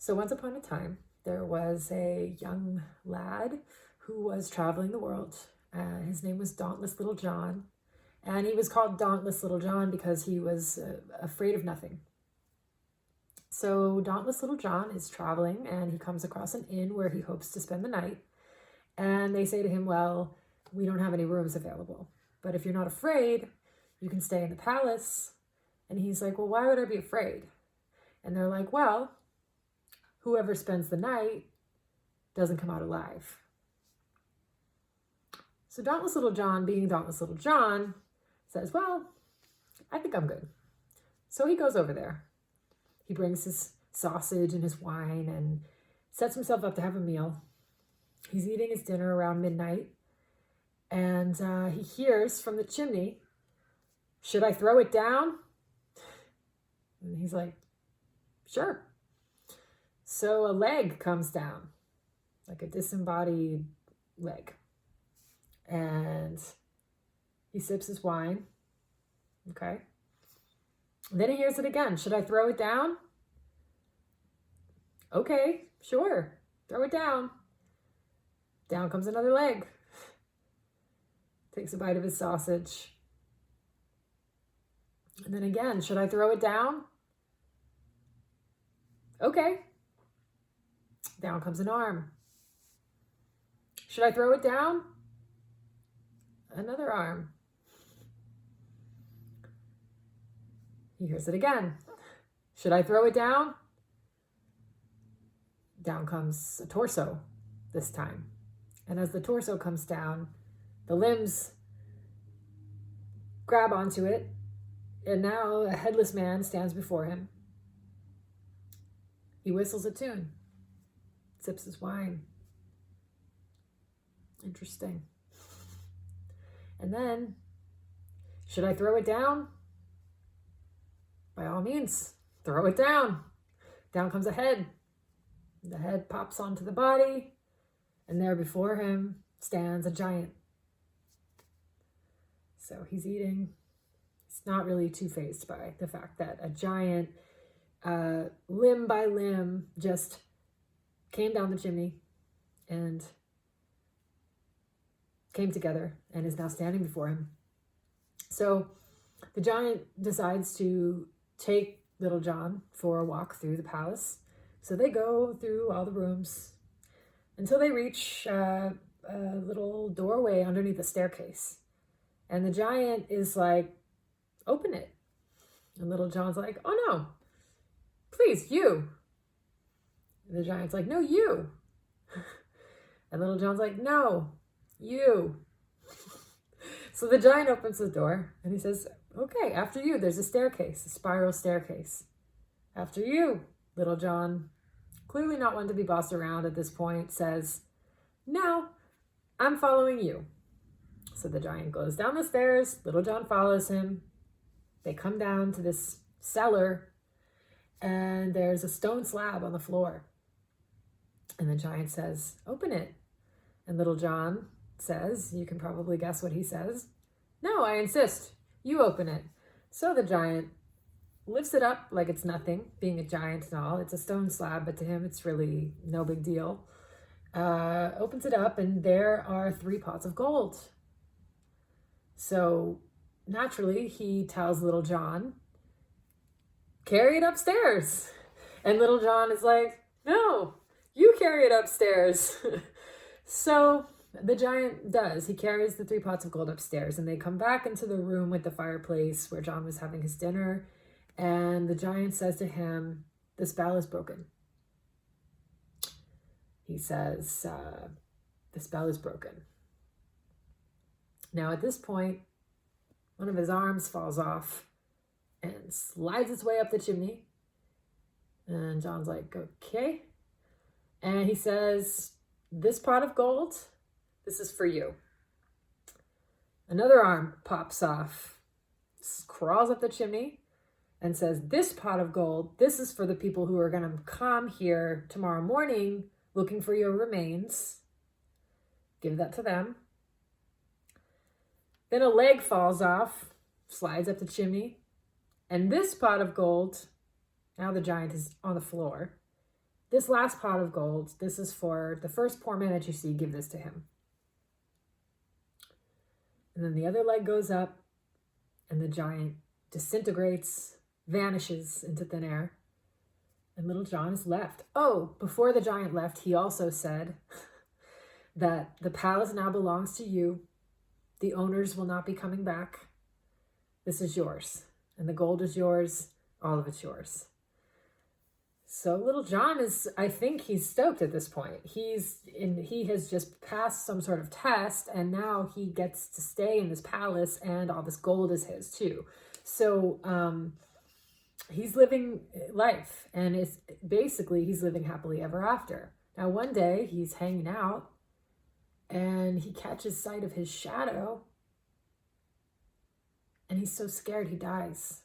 So once upon a time, there was a young lad who was traveling the world. His name was Dauntless Little John. And he was called Dauntless Little John because he was afraid of nothing. So Dauntless Little John is traveling and he comes across an inn where he hopes to spend the night. And they say to him, well, we don't have any rooms available, but if you're not afraid, you can stay in the palace. And he's like, well, why would I be afraid? And they're like, well, whoever spends the night doesn't come out alive. So Dauntless Little John, being Dauntless Little John, says, well, I think I'm good. So he goes over there. He brings his sausage and his wine and sets himself up to have a meal. He's eating his dinner around midnight, and he hears from the chimney, should I throw it down? And he's like, sure. So a leg comes down, like a disembodied leg. And he sips his wine. Okay. And then he hears it again. Should I throw it down? Okay, sure. Throw it down. Down comes another leg. Takes a bite of his sausage. And then again, should I throw it down? Okay. Down comes an arm. Should I throw it down? Another arm. He hears it again. Should I throw it down? Down comes a torso this time. And as the torso comes down, the limbs grab onto it, and now a headless man stands before him. He whistles a tune, sips his wine. Interesting. And then, should I throw it down? By all means, throw it down. Down comes a head. The head pops onto the body, and there before him stands a giant. So he's eating. He's not really too fazed by the fact that a giant, limb by limb, just came down the chimney and came together and is now standing before him. So the giant decides to take Little John for a walk through the palace. So they go through all the rooms until they reach a little doorway underneath a staircase. And the giant is like, open it. And Little John's like, oh no, please, you. And the giant's like, no, you. And Little John's like, no, you. So the giant opens the door and he says, okay, after you, there's a staircase, a spiral staircase. After you. Little John, clearly not one to be bossed around at this point, says, no, I'm following you. So the giant goes down the stairs. Little John follows him. They come down to this cellar, and there's a stone slab on the floor. And the giant says, open it. And Little John says, you can probably guess what he says, no, I insist, you open it. So the giant lifts it up like it's nothing, being a giant and all. It's a stone slab, but to him it's really no big deal. Opens it up, and there are 3 pots of gold. So naturally, he tells Little John, carry it upstairs. And Little John is like, no, you carry it upstairs. So the giant does. He carries the 3 pots of gold upstairs, and they come back into the room with the fireplace where John was having his dinner. And the giant says to him, the spell is broken. He says, the spell is broken. Now at this point, one of his arms falls off and slides its way up the chimney. And John's like, okay. And he says, this pot of gold, this is for you. Another arm pops off, crawls up the chimney, and says, this pot of gold, this is for the people who are going to come here tomorrow morning looking for your remains. Give that to them. Then a leg falls off, slides up the chimney, and this pot of gold, now the giant is on the floor, this last pot of gold, this is for the first poor man that you see, give this to him. And then the other leg goes up, and the giant disintegrates, vanishes into thin air, and Little John is left. Oh, before the giant left, he also said that the palace now belongs to you. The owners will not be coming back. This is yours. And the gold is yours. All of it's yours. So Little John is, I think he's stoked at this point. He has just passed some sort of test, and now he gets to stay in this palace, and all this gold is his too. So he's living life, and it's basically he's living happily ever after. Now one day he's hanging out, and he catches sight of his shadow, and he's so scared he dies.